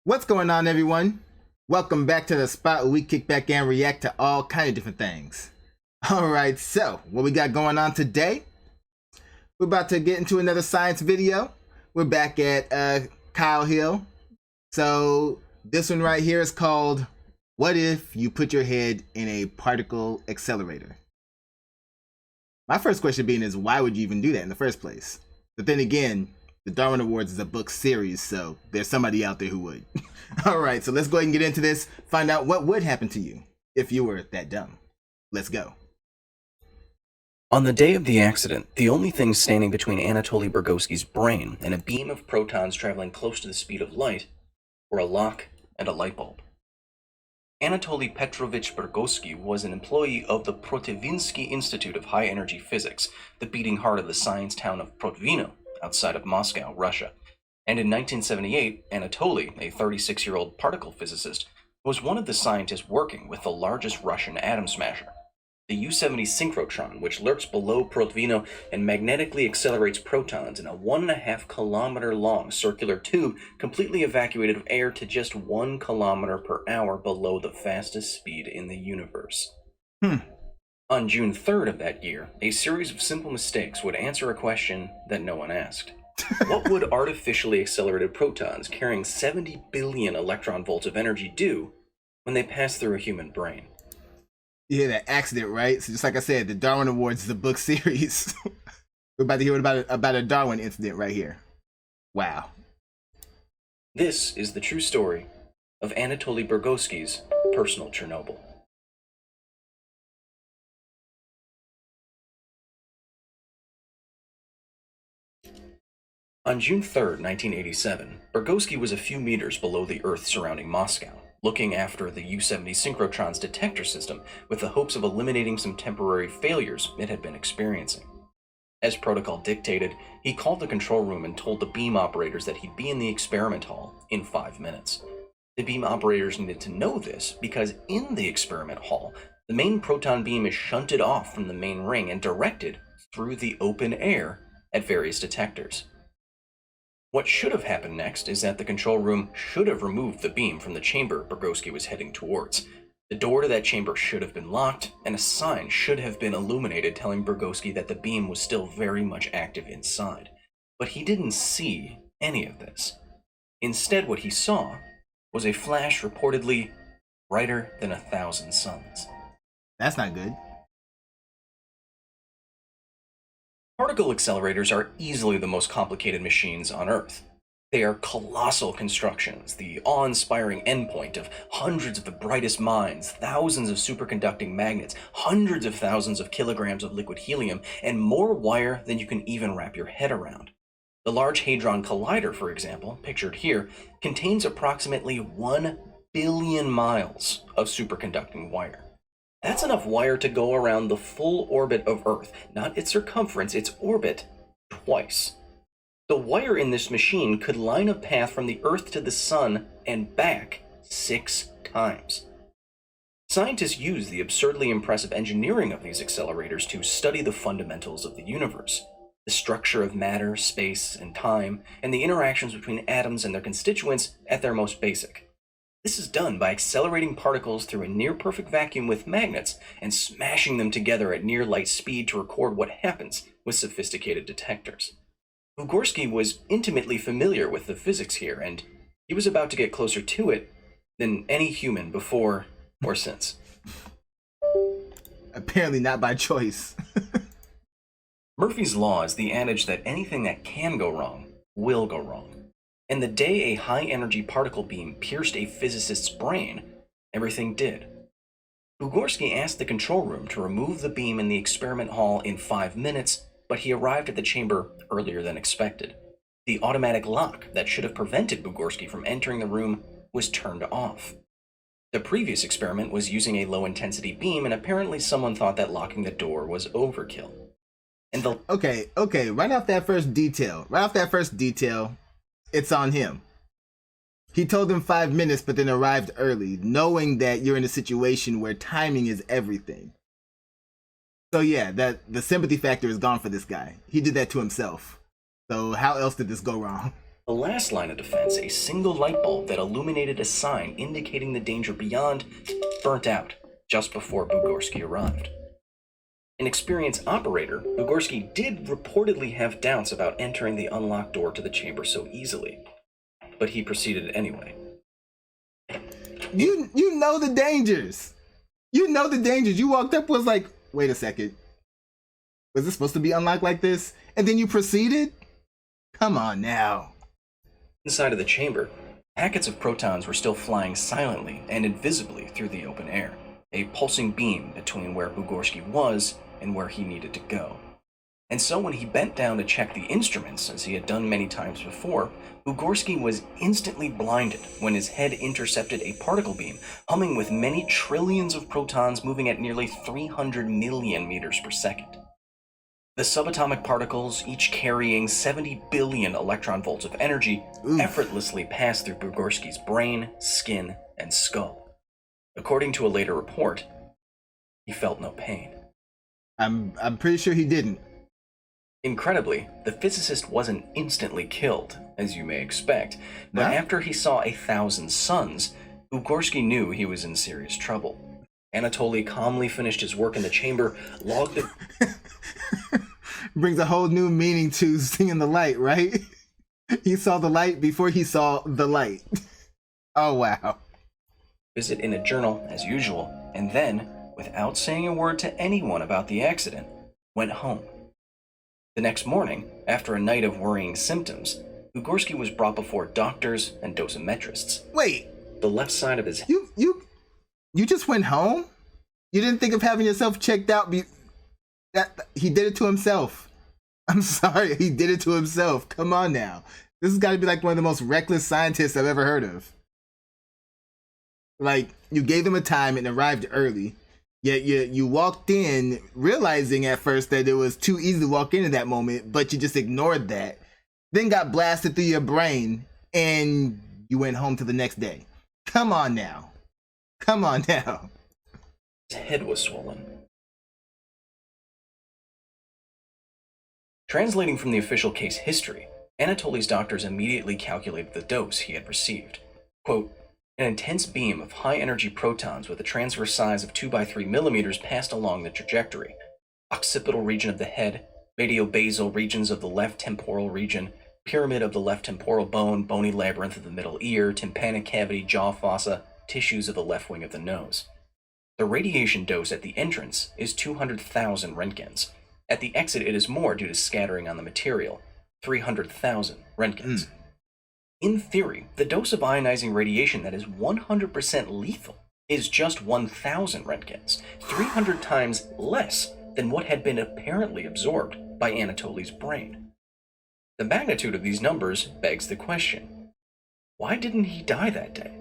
What's going on, everyone? Welcome back to the spot where we kick back and react to all kind of different things. Alright, so what we got going on today? We're about to get into another science video. We're back at Kyle Hill. So this one right here is called What If You Put Your Head in a Particle Accelerator? My first question being is, why would you even do that in the first place? But then again, the Darwin Awards is a book series, so there's somebody out there who would. Alright, so let's go ahead and get into this, find out what would happen to you if you were that dumb. Let's go. On the day of the accident, the only things standing between Anatoly Burgosky's brain and a beam of protons traveling close to the speed of light were a lock and a light bulb. Anatoly Petrovich Burgosky was an employee of the Protevinsky Institute of High Energy Physics, the beating heart of the science town of Protvino, outside of Moscow, Russia. And in 1978, Anatoly, a 36-year-old particle physicist, was one of the scientists working with the largest Russian atom smasher. The U-70 synchrotron, which lurks below Protvino and magnetically accelerates protons in a 1.5-kilometer-long circular tube completely evacuated of air to just 1 kilometer per hour below the fastest speed in the universe. On June 3rd of that year, a series of simple mistakes would answer a question that no one asked. What would artificially accelerated protons carrying 70 billion electron volts of energy do when they pass through a human brain? You hear that accident, right? So just like I said, the Darwin Awards is a book series. We're about to hear about a Darwin incident right here. Wow. This is the true story of Anatoly Burgosky's personal Chernobyl. On June 3rd, 1987, Burgosky was a few meters below the Earth surrounding Moscow, looking after the U-70 synchrotron's detector system with the hopes of eliminating some temporary failures it had been experiencing. As protocol dictated, he called the control room and told the beam operators that he'd be in the experiment hall in 5 minutes. The beam operators needed to know this because in the experiment hall, the main proton beam is shunted off from the main ring and directed through the open air at various detectors. What should have happened next is that the control room should have removed the beam from the chamber Burgosky was heading towards. The door to that chamber should have been locked, and a sign should have been illuminated telling Burgosky that the beam was still very much active inside. But he didn't see any of this. Instead, what he saw was a flash reportedly brighter than 1,000 suns. That's not good. Particle accelerators are easily the most complicated machines on Earth. They are colossal constructions, the awe-inspiring endpoint of hundreds of the brightest minds, thousands of superconducting magnets, hundreds of thousands of kilograms of liquid helium, and more wire than you can even wrap your head around. The Large Hadron Collider, for example, pictured here, contains approximately 1 billion miles of superconducting wire. That's enough wire to go around the full orbit of Earth, not its circumference, its orbit, twice. The wire in this machine could line a path from the Earth to the Sun and back 6 times. Scientists use the absurdly impressive engineering of these accelerators to study the fundamentals of the universe, the structure of matter, space, and time, and the interactions between atoms and their constituents at their most basic. This is done by accelerating particles through a near-perfect vacuum with magnets and smashing them together at near-light speed to record what happens with sophisticated detectors. Burgosky was intimately familiar with the physics here, and he was about to get closer to it than any human before or since. Apparently not by choice. Murphy's Law is the adage that anything that can go wrong will go wrong. And the day a high-energy particle beam pierced a physicist's brain, everything did. Burgosky asked the control room to remove the beam in the experiment hall in 5 minutes, but he arrived at the chamber earlier than expected. The automatic lock that should have prevented Burgosky from entering the room was turned off. The previous experiment was using a low-intensity beam, and apparently someone thought that locking the door was overkill. And Okay, right off that first detail, it's on him. He told them 5 minutes, but then arrived early, knowing that you're in a situation where timing is everything. So yeah, that the sympathy factor is gone for this guy. He did that to himself. So how else did this go wrong? The last line of defense, a single light bulb that illuminated a sign indicating the danger beyond, burnt out just before Bugorsky arrived. An experienced operator, Bugorsky did reportedly have doubts about entering the unlocked door to the chamber so easily, but he proceeded anyway. You know the dangers. You know the dangers. You walked up, was like, wait a second. Was this supposed to be unlocked like this? And then you proceeded? Come on now. Inside of the chamber, packets of protons were still flying silently and invisibly through the open air, a pulsing beam between where Bugorsky was and where he needed to go. And so when he bent down to check the instruments, as he had done many times before, Bugorsky was instantly blinded when his head intercepted a particle beam humming with many trillions of protons moving at nearly 300 million meters per second. The subatomic particles, each carrying 70 billion electron volts of energy, effortlessly passed through Bugorsky's brain, skin, and skull. According to a later report, he felt no pain. I'm pretty sure he didn't. Incredibly, the physicist wasn't instantly killed, as you may expect, but after he saw 1,000 suns, Bugorsky knew he was in serious trouble. Anatoly calmly finished his work in the chamber, logged the... Brings a whole new meaning to seeing the light, right? He saw the light before he saw the light. Oh, wow. Visit in a journal, as usual, and then, without saying a word to anyone about the accident, went home. The next morning, after a night of worrying symptoms, Bugorsky was brought before doctors and dosimetrists. Wait. The left side of his head... You just went home? You didn't think of having yourself checked out? He did it to himself. I'm sorry, he did it to himself. Come on now. This has got to be like one of the most reckless scientists I've ever heard of. Like, you gave them a time and arrived early. Yet you walked in realizing at first that it was too easy to walk into that moment, but you just ignored that. Then got blasted through your brain and you went home to the next day. Come on now. Come on now. His head was swollen. Translating from the official case history, Anatoly's doctors immediately calculated the dose he had received. Quote, an intense beam of high-energy protons with a transverse size of 2 by 3 millimeters passed along the trajectory. Occipital region of the head, mediobasal regions of the left temporal region, pyramid of the left temporal bone, bony labyrinth of the middle ear, tympanic cavity, jaw fossa, tissues of the left wing of the nose. The radiation dose at the entrance is 200,000 Roentgens. At the exit, it is more due to scattering on the material, 300,000 Roentgens. In theory, the dose of ionizing radiation that is 100% lethal is just 1,000 Roentgens, 300 times less than what had been apparently absorbed by Anatoly's brain. The magnitude of these numbers begs the question, why didn't he die that day?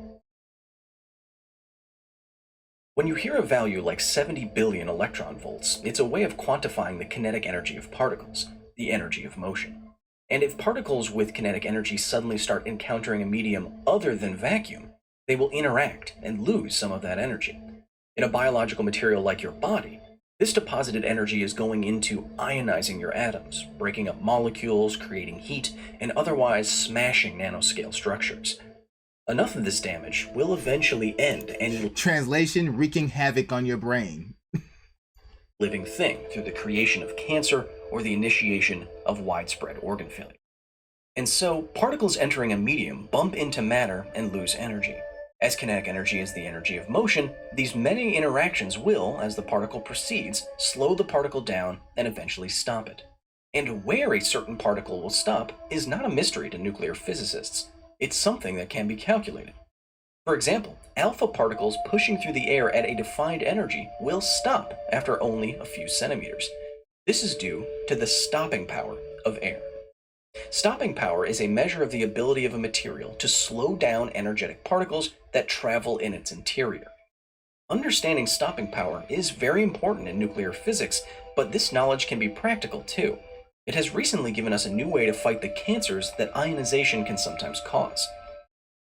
When you hear a value like 70 billion electron volts, it's a way of quantifying the kinetic energy of particles, the energy of motion. And if particles with kinetic energy suddenly start encountering a medium other than vacuum, they will interact and lose some of that energy. In a biological material like your body, this deposited energy is going into ionizing your atoms, breaking up molecules, creating heat, and otherwise smashing nanoscale structures. Enough of this damage will eventually end any Translation, wreaking havoc on your brain. living thing through the creation of cancer or the initiation of widespread organ failure. And so, particles entering a medium bump into matter and lose energy. As kinetic energy is the energy of motion, these many interactions will, as the particle proceeds, slow the particle down and eventually stop it. And where a certain particle will stop is not a mystery to nuclear physicists. It's something that can be calculated. For example, alpha particles pushing through the air at a defined energy will stop after only a few centimeters. This is due to the stopping power of air. Stopping power is a measure of the ability of a material to slow down energetic particles that travel in its interior. Understanding stopping power is very important in nuclear physics, but this knowledge can be practical too. It has recently given us a new way to fight the cancers that ionization can sometimes cause.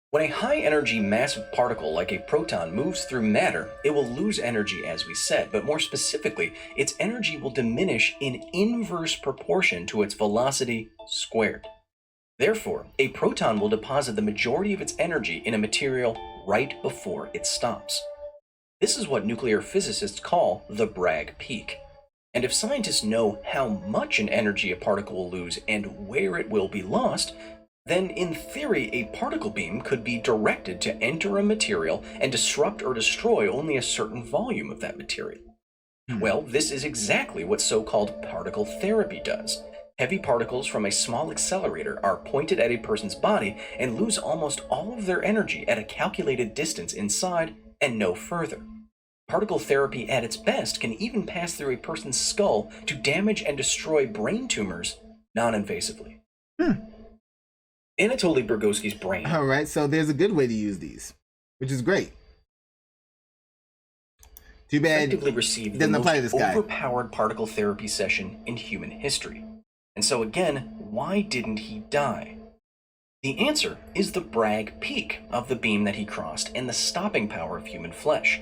When a high-energy massive particle like a proton moves through matter, it will lose energy, as we said, but more specifically, its energy will diminish in inverse proportion to its velocity squared. Therefore, a proton will deposit the majority of its energy in a material right before it stops. This is what nuclear physicists call the Bragg peak. And if scientists know how much an energy a particle will lose and where it will be lost, then in theory a particle beam could be directed to enter a material and disrupt or destroy only a certain volume of that material. Well, this is exactly what so-called particle therapy does. Heavy particles from a small accelerator are pointed at a person's body and lose almost all of their energy at a calculated distance inside and no further. Particle therapy at its best can even pass through a person's skull to damage and destroy brain tumors non-invasively. Anatoly Burgoski's brain. All right, so there's a good way to use these, which is great. Too bad Effectively received the doesn't apply to most this guy. overpowered particle therapy session in human history. And so again, why didn't he die? The answer is the Bragg peak of the beam that he crossed and the stopping power of human flesh.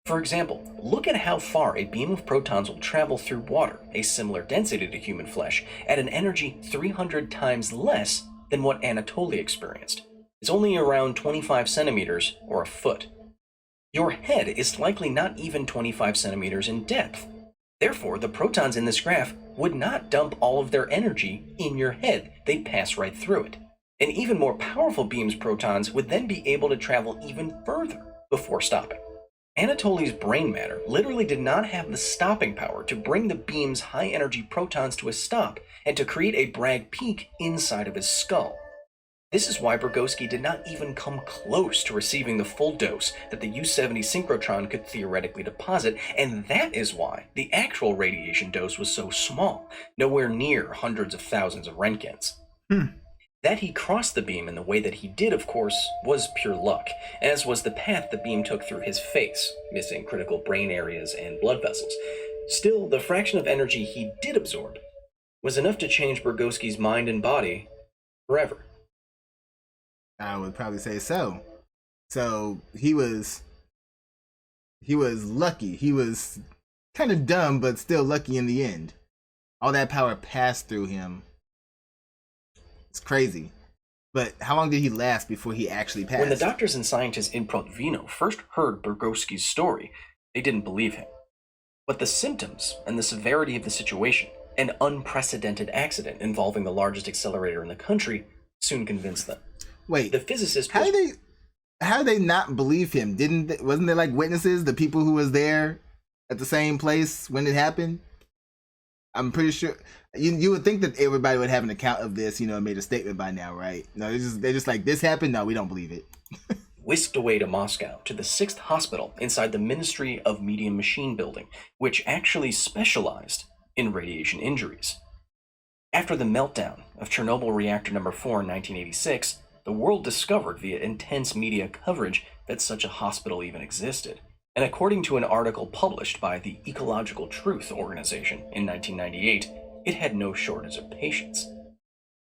For example, look at how far a beam of protons will travel through water, a similar density to human flesh, at an energy 300 times less than what Anatoly experienced. It's only around 25 centimeters or a foot. Your head is likely not even 25 centimeters in depth. Therefore, the protons in this graph would not dump all of their energy in your head. They'd pass right through it. And even more powerful beam's protons would then be able to travel even further before stopping. Anatoly's brain matter literally did not have the stopping power to bring the beam's high-energy protons to a stop and to create a Bragg peak inside of his skull. This is why Burgoski did not even come close to receiving the full dose that the U-70 synchrotron could theoretically deposit, and that is why the actual radiation dose was so small, nowhere near hundreds of thousands of Roentgens. That he crossed the beam in the way that he did, of course, was pure luck, as was the path the beam took through his face, missing critical brain areas and blood vessels. Still, the fraction of energy he did absorb was enough to change Burgoski's mind and body forever. I would probably say so. So he was lucky. He was kind of dumb, but still lucky in the end. All that power passed through him. It's crazy. But how long did he last before he actually passed? When the doctors and scientists in Protvino first heard Burgoski's story, they didn't believe him. But the symptoms and the severity of the situation, an unprecedented accident involving the largest accelerator in the country, soon convinced them. Wait, the physicist how did they not believe him? Wasn't there like witnesses, the people who was there at the same place when it happened? I'm pretty sure you would think that everybody would have an account of this, and made a statement by now, right? No, they're just like, this happened. No, we don't believe it. Whisked away to Moscow to the 6th hospital inside the Ministry of Medium Machine building, which actually specialized in radiation injuries. After the meltdown of Chernobyl reactor number 4 in 1986, the world discovered via intense media coverage that such a hospital even existed. And according to an article published by the Ecological Truth organization in 1998, it had no shortage of patients.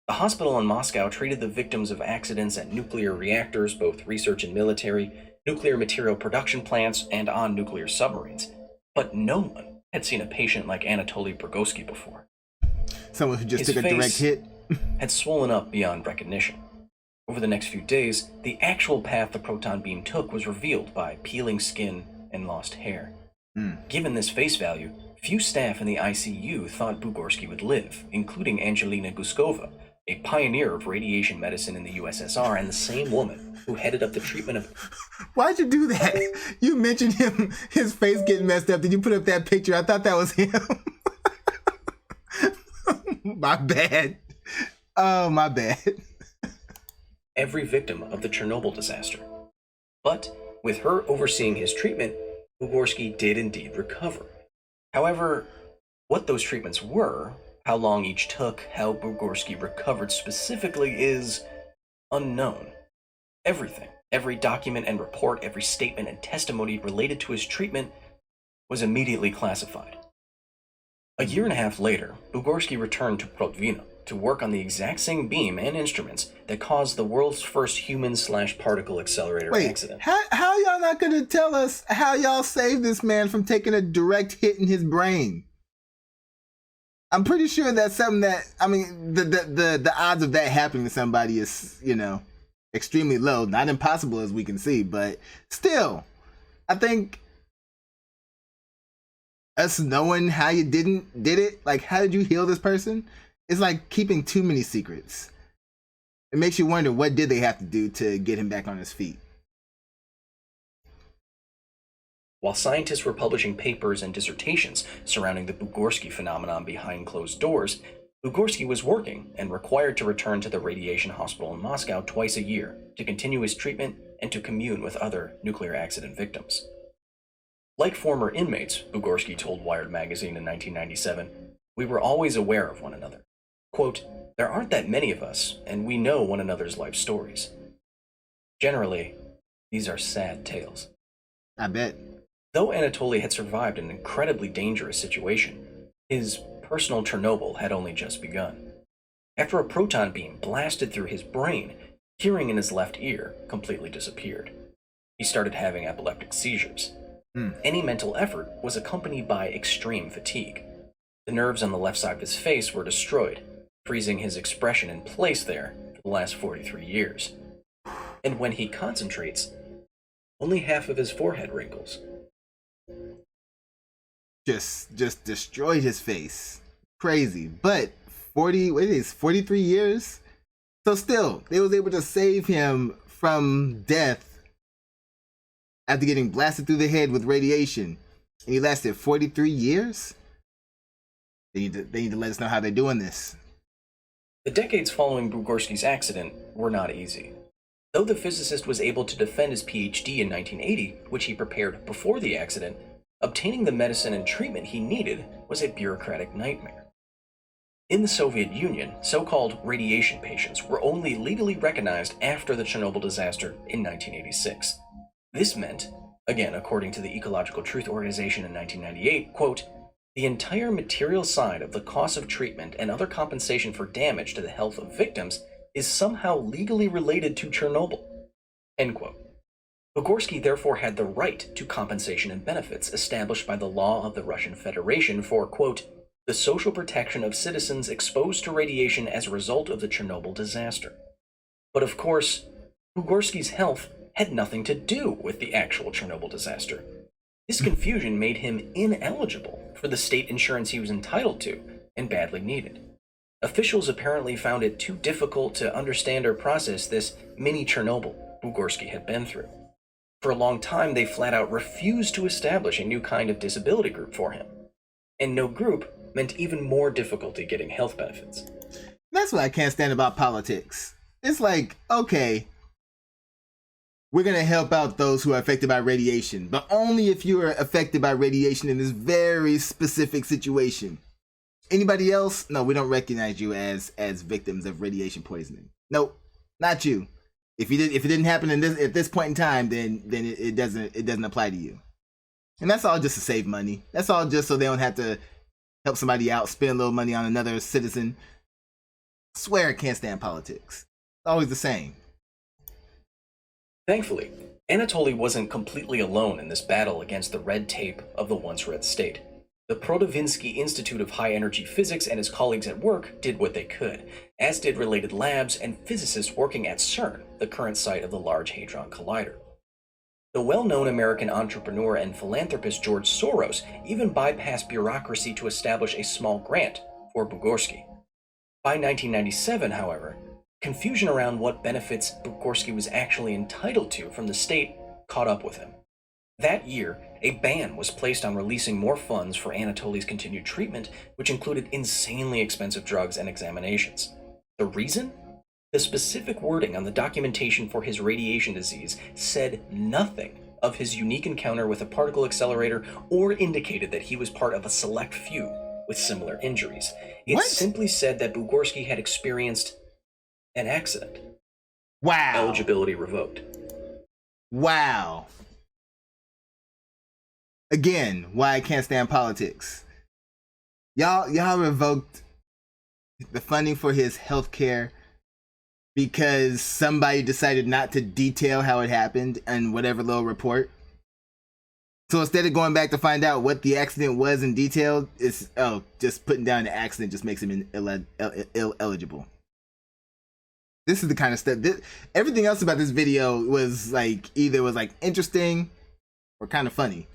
The hospital in Moscow treated the victims of accidents at nuclear reactors, both research and military, nuclear material production plants, and on nuclear submarines. But no one had seen a patient like Anatoly Burgoski before. Someone who just His took a direct face hit. had swollen up beyond recognition. Over the next few days, the actual path the proton beam took was revealed by peeling skin and lost hair. Given this face value, few staff in the ICU thought Burgoski would live, including Angelina Guskova, a pioneer of radiation medicine in the USSR and the same woman who headed up the treatment of... Why'd you do that? You mentioned him, his face getting messed up. Did you put up that picture? I thought that was him. My bad. Oh, my bad. every victim of the Chernobyl disaster. But with her overseeing his treatment, Burgoski did indeed recover. However, what those treatments were, how long each took, how Burgoski recovered specifically is unknown. Everything, every document and report, every statement and testimony related to his treatment was immediately classified. A year and a half later, Burgoski returned to Protvino to work on the exact same beam and instruments that caused the world's first human/particle accelerator accident. How y'all not gonna tell us how y'all saved this man from taking a direct hit in his brain? I'm pretty sure that's something that, I mean, the odds of that happening to somebody is, extremely low. Not impossible as we can see, but still, I think us knowing how you did it, like how did you heal this person, it's like keeping too many secrets. It makes you wonder, what did they have to do to get him back on his feet? While scientists were publishing papers and dissertations surrounding the Bugorsky phenomenon behind closed doors, Bugorsky was working and required to return to the radiation hospital in Moscow twice a year to continue his treatment and to commune with other nuclear accident victims. Like former inmates, Bugorsky told Wired magazine in 1997, "We were always aware of one another. Quote, there aren't that many of us, and we know one another's life stories. Generally, these are sad tales." I bet. Though Anatoly had survived an incredibly dangerous situation, his personal Chernobyl had only just begun. After a proton beam blasted through his brain, hearing in his left ear completely disappeared. He started having epileptic seizures. Any mental effort was accompanied by extreme fatigue. The nerves on the left side of his face were destroyed, freezing his expression in place there for the last 43 years. And when he concentrates, only half of his forehead wrinkles. Just destroyed his face. Crazy. But 43 years? So still, they was able to save him from death after getting blasted through the head with radiation. And he lasted 43 years? They need to let us know how they're doing this. The decades following Bugorsky's accident were not easy. Though the physicist was able to defend his PhD in 1980, which he prepared before the accident, obtaining the medicine and treatment he needed was a bureaucratic nightmare. In the Soviet Union, so-called radiation patients were only legally recognized after the Chernobyl disaster in 1986. This meant, again according to the Ecological Truth Organization in 1998, quote, the entire material side of the cost of treatment and other compensation for damage to the health of victims is somehow legally related to Chernobyl, end quote. Bugorsky therefore had the right to compensation and benefits established by the law of the Russian Federation for, quote, the social protection of citizens exposed to radiation as a result of the Chernobyl disaster. But of course, Bugorsky's health had nothing to do with the actual Chernobyl disaster. This confusion made him ineligible for the state insurance he was entitled to and badly needed. Officials apparently found it too difficult to understand or process this mini Chernobyl Bugorsky had been through. For a long time, they flat out refused to establish a new kind of disability group for him. And no group meant even more difficulty getting health benefits. That's what I can't stand about politics. It's like, okay, we're going to help out those who are affected by radiation, but only if you are affected by radiation in this very specific situation. Anybody else? No, we don't recognize you as victims of radiation poisoning. Nope, not you. If it didn't happen at this point in time, then it doesn't apply to you. And that's all just to save money. That's all just so they don't have to help somebody out, spend a little money on another citizen. I swear I can't stand politics. It's always the same. Thankfully, Anatoly wasn't completely alone in this battle against the red tape of the once red state. The Protovinsky Institute of High Energy Physics and his colleagues at work did what they could, as did related labs and physicists working at CERN, the current site of the Large Hadron Collider. The well-known American entrepreneur and philanthropist George Soros even bypassed bureaucracy to establish a small grant for Bugorsky. By 1997, however, confusion around what benefits Bugorsky was actually entitled to from the state caught up with him. That year, a ban was placed on releasing more funds for Anatoly's continued treatment, which included insanely expensive drugs and examinations. The reason? The specific wording on the documentation for his radiation disease said nothing of his unique encounter with a particle accelerator or indicated that he was part of a select few with similar injuries. It simply said that Bugorsky had experienced an accident. Wow. Eligibility revoked. Wow. Again, why I can't stand politics. Y'all revoked the funding for his health care because somebody decided not to detail how it happened in whatever little report. So instead of going back to find out what the accident was in detail, it's just putting down the accident just makes him eligible. This is the kind of stuff. Everything else about this video was like either was like interesting or kind of funny,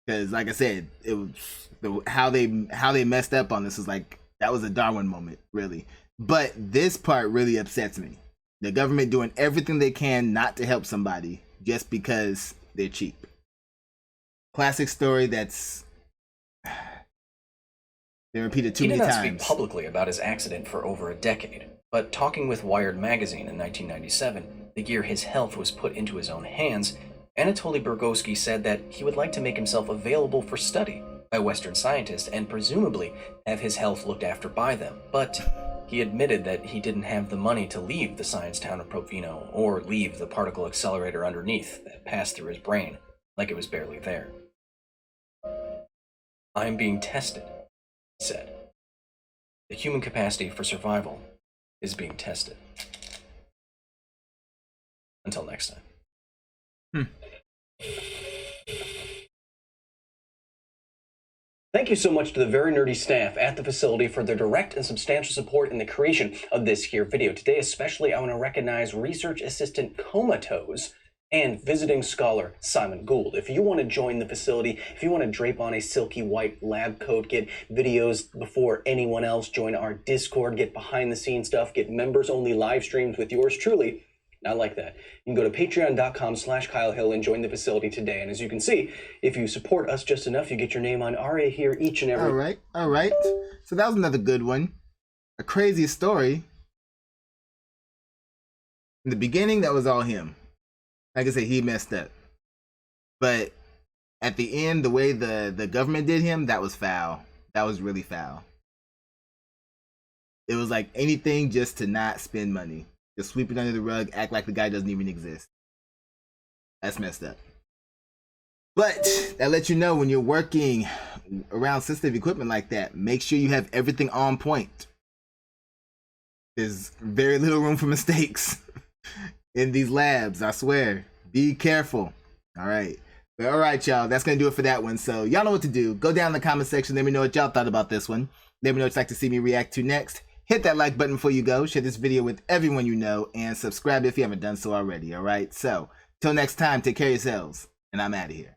because like I said, it was how they messed up on this was like that was a Darwin moment, really. But this part really upsets me. The government doing everything they can not to help somebody just because they're cheap. Classic story that's been repeated too many times. He did not speak publicly about his accident for over a decade, but talking with Wired magazine in 1997, the year his health was put into his own hands, Anatoly Burgoski said that he would like to make himself available for study by Western scientists and presumably have his health looked after by them, but he admitted that he didn't have the money to leave the science town of Provino or leave the particle accelerator underneath that passed through his brain, like it was barely there. "I'm being tested," he said. "The human capacity for survival is being tested." Until next time. Thank you so much to the very nerdy staff at the facility for their direct and substantial support in the creation of this here video. Today especially, I want to recognize research assistant Comatose and visiting scholar Simon Gould. If you want to join the facility, if you want to drape on a silky white lab coat, get videos before anyone else, join our Discord, get behind the scenes stuff, get members only live streams with yours truly, not like that. You can go to patreon.com/Kyle Hill and join the facility today. And as you can see, if you support us just enough, you get your name on RA here each and every... All right. So that was another good one. A crazy story. In the beginning, that was all him. Like I said, he messed up. But at the end, the way the government did him, that was foul. That was really foul. It was like anything just to not spend money. Just sweep it under the rug, act like the guy doesn't even exist. That's messed up. But that lets you know when you're working around sensitive equipment like that, make sure you have everything on point. There's very little room for mistakes in these labs, I swear. Be careful. All right. But all right, y'all. That's going to do it for that one. So y'all know what to do. Go down in the comment section. Let me know what y'all thought about this one. Let me know what you'd like to see me react to next. Hit that like button before you go. Share this video with everyone you know. And subscribe if you haven't done so already. All right. So till next time, take care of yourselves. And I'm out of here.